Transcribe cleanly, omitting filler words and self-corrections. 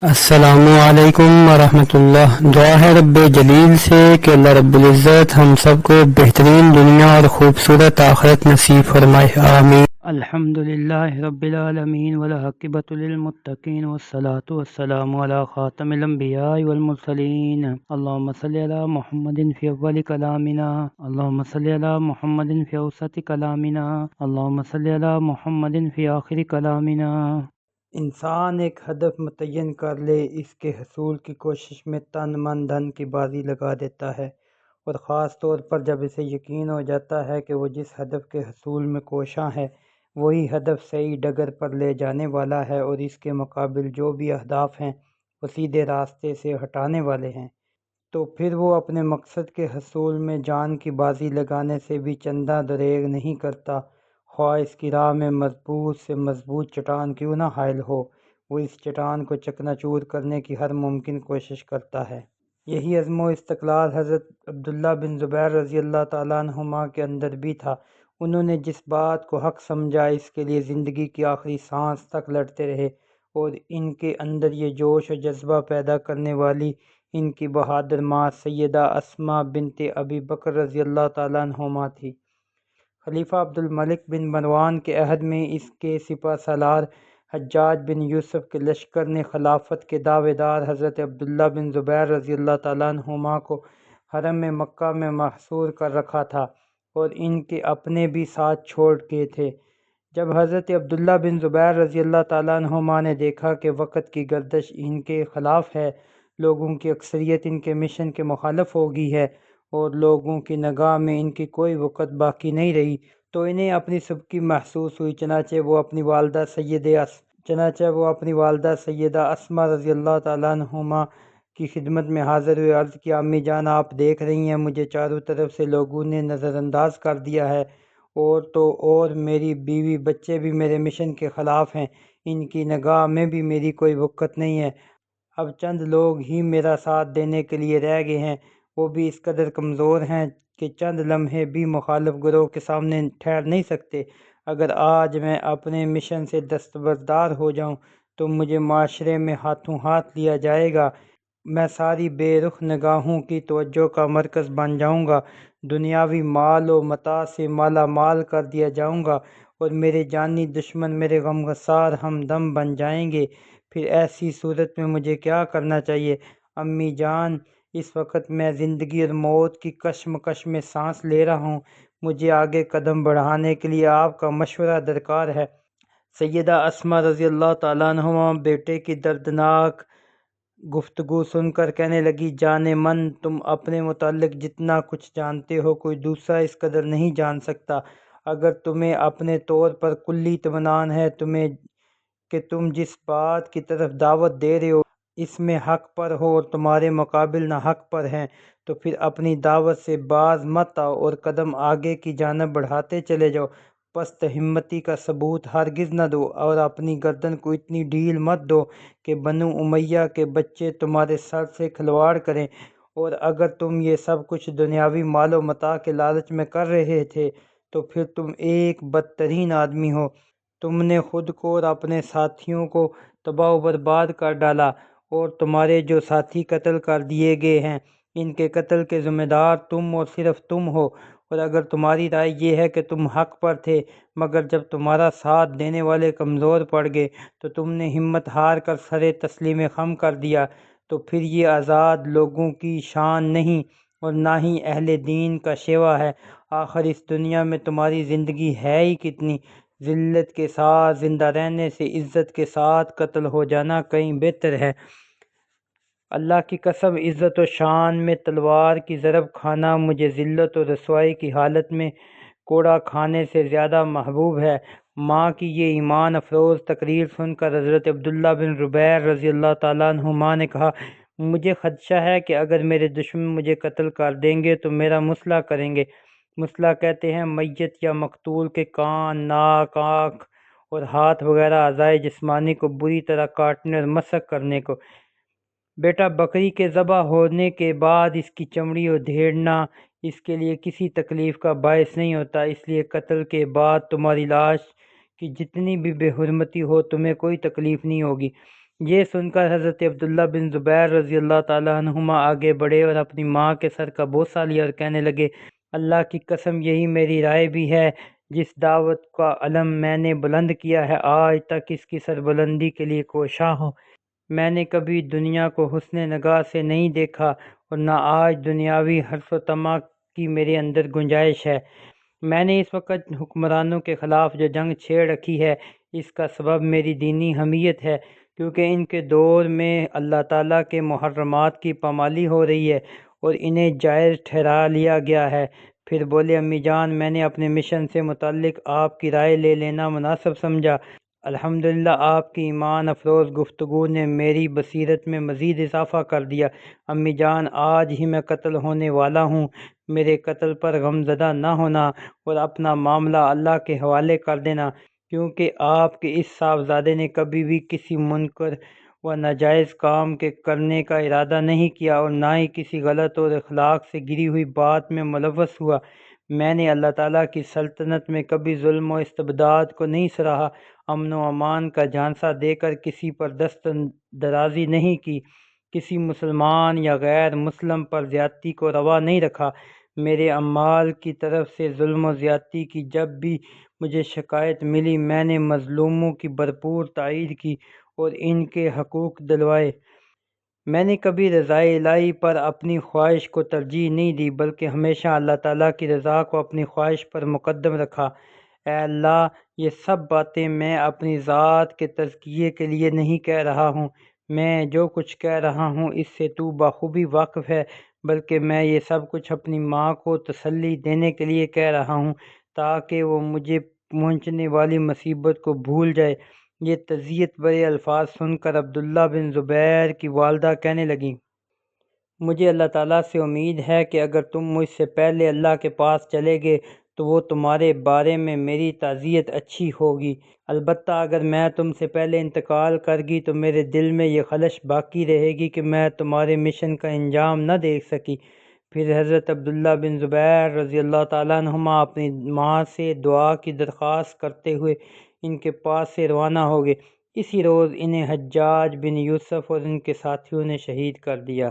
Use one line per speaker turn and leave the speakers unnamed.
السلام علیکم ورحمۃ اللہ۔ دعا ہے رب جلیل سے کہ اللہ رب العزت ہم سب کو بہترین دنیا اور خوبصورت آخرت نصیب فرمائے، آمین۔ الحمد للہ رب العالمین والعاقبۃ للمتقین والصلاة والسلام علی خاتم الانبیاء والمرسلین۔ اللہم صلی علی محمد فی اول کلامنا، اللہم صلی علی محمد فی اوسط کلامنا، اللہم صلی علی محمد فی آخر کلامنا۔ انسان ایک ہدف متعین کر لے، اس کے حصول کی کوشش میں تن من دھن کی بازی لگا دیتا ہے، اور خاص طور پر جب اسے یقین ہو جاتا ہے کہ وہ جس ہدف کے حصول میں کوشاں ہے وہی ہدف صحیح ڈگر پر لے جانے والا ہے، اور اس کے مقابل جو بھی اہداف ہیں وہ سیدھے راستے سے ہٹانے والے ہیں، تو پھر وہ اپنے مقصد کے حصول میں جان کی بازی لگانے سے بھی چندہ دریغ نہیں کرتا، خواہ اس کی راہ میں مضبوط سے مضبوط چٹان کیوں نہ حائل ہو، وہ اس چٹان کو چکنا چور کرنے کی ہر ممکن کوشش کرتا ہے۔ یہی عزم و استقلال حضرت عبداللہ بن زبیر رضی اللہ تعالیٰ عنہما کے اندر بھی تھا۔ انہوں نے جس بات کو حق سمجھا اس کے لیے زندگی کی آخری سانس تک لڑتے رہے، اور ان کے اندر یہ جوش و جذبہ پیدا کرنے والی ان کی بہادر ماں سیدہ اسماء بنت ابی بکر رضی اللہ تعالیٰ عنہما تھی۔ خلیفہ عبد الملک بن مروان کے عہد میں اس کے سپہ سالار حجاج بن یوسف کے لشکر نے خلافت کے دعوے دار حضرت عبداللہ بن زبیر رضی اللہ تعالیٰ عنہما کو حرم مکہ میں محصور کر رکھا تھا، اور ان کے اپنے بھی ساتھ چھوڑ کے تھے۔ جب حضرت عبداللہ بن زبیر رضی اللہ تعالیٰ عنہما نے دیکھا کہ وقت کی گردش ان کے خلاف ہے، لوگوں کی اکثریت ان کے مشن کے مخالف ہو گئی ہے، اور لوگوں کی نگاہ میں ان کی کوئی وقت باقی نہیں رہی، تو انہیں اپنی سبکی محسوس ہوئی۔ چنانچہ وہ اپنی والدہ سیدہ اسماء رضی اللہ تعالیٰ عنہما کی خدمت میں حاضر ہوئے، عرض کیا، امی جان آپ دیکھ رہی ہیں مجھے چاروں طرف سے لوگوں نے نظر انداز کر دیا ہے، اور میری بیوی بچے بھی میرے مشن کے خلاف ہیں، ان کی نگاہ میں بھی میری کوئی وقت نہیں ہے، اب چند لوگ ہی میرا ساتھ دینے کے لیے رہ گئے ہیں، وہ بھی اس قدر کمزور ہیں کہ چند لمحے بھی مخالف گروہ کے سامنے ٹھہر نہیں سکتے۔ اگر آج میں اپنے مشن سے دستبردار ہو جاؤں تو مجھے معاشرے میں ہاتھوں ہاتھ لیا جائے گا، میں ساری بے رخ نگاہوں کی توجہ کا مرکز بن جاؤں گا، دنیاوی مال و متاع سے مالا مال کر دیا جاؤں گا، اور میرے جانی دشمن میرے غمگسار ہمدم بن جائیں گے۔ پھر ایسی صورت میں مجھے کیا کرنا چاہیے؟ امی جان، اس وقت میں زندگی اور موت کی کشمکش میں سانس لے رہا ہوں، مجھے آگے قدم بڑھانے کے لیے آپ کا مشورہ درکار ہے۔ سیدہ اسماء رضی اللہ تعالیٰ عنہما بیٹے کی دردناک گفتگو سن کر کہنے لگی، جان من، تم اپنے متعلق جتنا کچھ جانتے ہو کوئی دوسرا اس قدر نہیں جان سکتا۔ اگر تمہیں اپنے طور پر کلی اطمینان ہے کہ تم جس بات کی طرف دعوت دے رہے ہو اس میں حق پر ہو اور تمہارے مقابل نہ حق پر ہیں، تو پھر اپنی دعوت سے باز مت آؤ اور قدم آگے کی جانب بڑھاتے چلے جاؤ، پست ہمتی کا ثبوت ہرگز نہ دو، اور اپنی گردن کو اتنی ڈھیل مت دو کہ بنو امیہ کے بچے تمہارے سر سے کھلواڑ کریں، اور اگر تم یہ سب کچھ دنیاوی مال و متاع کے لالچ میں کر رہے تھے تو پھر تم ایک بدترین آدمی ہو، تم نے خود کو اور اپنے ساتھیوں کو تباہ و برباد کر ڈالا، اور تمہارے جو ساتھی قتل کر دیے گئے ہیں ان کے قتل کے ذمہ دار تم اور صرف تم ہو، اور اگر تمہاری رائے یہ ہے کہ تم حق پر تھے مگر جب تمہارا ساتھ دینے والے کمزور پڑ گئے تو تم نے ہمت ہار کر سر تسلیم خم کر دیا، تو پھر یہ آزاد لوگوں کی شان نہیں اور نہ ہی اہل دین کا شیوا ہے۔ آخر اس دنیا میں تمہاری زندگی ہے ہی کتنی؟ ذلت کے ساتھ زندہ رہنے سے عزت کے ساتھ قتل ہو جانا کہیں بہتر ہے۔ اللہ کی قسم، عزت و شان میں تلوار کی ضرب کھانا مجھے ذلت و رسوائی کی حالت میں کوڑا کھانے سے زیادہ محبوب ہے۔ ماں کی یہ ایمان افروز تقریر سن کر حضرت عبداللہ بن زبیر رضی اللہ تعالیٰ عنہما نے کہا، مجھے خدشہ ہے کہ اگر میرے دشمن مجھے قتل کر دیں گے تو میرا مسئلہ کریں گے۔ مسئلہ کہتے ہیں میت یا مقتول کے کان، ناک، آنکھ اور ہاتھ وغیرہ اعضائے جسمانی کو بری طرح کاٹنے اور مسخ کرنے کو۔ بیٹا، بکری کے ذبح ہونے کے بعد اس کی چمڑی ادھیڑنا اس کے لیے کسی تکلیف کا باعث نہیں ہوتا، اس لیے قتل کے بعد تمہاری لاش کی جتنی بھی بے حرمتی ہو تمہیں کوئی تکلیف نہیں ہوگی۔ یہ سن کر حضرت عبداللہ بن زبیر رضی اللہ تعالیٰ عنہما آگے بڑھے اور اپنی ماں کے سر کا بوسہ لیا اور کہنے لگے، اللہ کی قسم یہی میری رائے بھی ہے۔ جس دعوت کا علم میں نے بلند کیا ہے آج تک اس کی سربلندی کے لیے کوشاں ہوں۔ میں نے کبھی دنیا کو حسن نگاہ سے نہیں دیکھا اور نہ آج دنیاوی حرص و طمع کی میرے اندر گنجائش ہے۔ میں نے اس وقت حکمرانوں کے خلاف جو جنگ چھیڑ رکھی ہے اس کا سبب میری دینی حمیت ہے، کیونکہ ان کے دور میں اللہ تعالیٰ کے محرمات کی پامالی ہو رہی ہے اور انہیں جائز ٹھہرا لیا گیا ہے۔ پھر بولے، امی جان، میں نے اپنے مشن سے متعلق آپ کی رائے لے لینا مناسب سمجھا۔ الحمدللہ آپ کی ایمان افروز گفتگو نے میری بصیرت میں مزید اضافہ کر دیا۔ امی جان، آج ہی میں قتل ہونے والا ہوں، میرے قتل پر غمزدہ نہ ہونا اور اپنا معاملہ اللہ کے حوالے کر دینا، کیونکہ آپ کے اس صاحبزادے نے کبھی بھی کسی منکر و ناجائز کام کے کرنے کا ارادہ نہیں کیا اور نہ ہی کسی غلط اور اخلاق سے گری ہوئی بات میں ملوث ہوا۔ میں نے اللہ تعالیٰ کی سلطنت میں کبھی ظلم و استبداد کو نہیں سراہا، امن و امان کا جھانسا دے کر کسی پر دست درازی نہیں کی، کسی مسلمان یا غیر مسلم پر زیادتی کو روا نہیں رکھا۔ میرے اعمال کی طرف سے ظلم و زیادتی کی جب بھی مجھے شکایت ملی، میں نے مظلوموں کی بھرپور تائید کی اور ان کے حقوق دلوائے۔ میں نے کبھی رضائے الہی پر اپنی خواہش کو ترجیح نہیں دی، بلکہ ہمیشہ اللہ تعالیٰ کی رضا کو اپنی خواہش پر مقدم رکھا۔ اے اللہ، یہ سب باتیں میں اپنی ذات کے تزکیے کے لیے نہیں کہہ رہا ہوں۔ میں جو کچھ کہہ رہا ہوں اس سے تو بخوبی واقف ہے، بلکہ میں یہ سب کچھ اپنی ماں کو تسلی دینے کے لیے کہہ رہا ہوں تاکہ وہ مجھے پہنچنے والی مصیبت کو بھول جائے۔ یہ تعزیت بھرے الفاظ سن کر عبداللہ بن زبیر کی والدہ کہنے لگیں، مجھے اللہ تعالیٰ سے امید ہے کہ اگر تم مجھ سے پہلے اللہ کے پاس چلے گئے تو وہ تمہارے بارے میں میری تعزیت اچھی ہوگی، البتہ اگر میں تم سے پہلے انتقال کر گئی تو میرے دل میں یہ خلش باقی رہے گی کہ میں تمہارے مشن کا انجام نہ دیکھ سکی۔ پھر حضرت عبداللہ بن زبیر رضی اللہ تعالیٰ عنہما اپنی ماں سے دعا کی درخواست کرتے ہوئے ان کے پاس سے روانہ ہو گئے۔ اسی روز انہیں حجاج بن یوسف اور ان کے ساتھیوں نے شہید کر دیا۔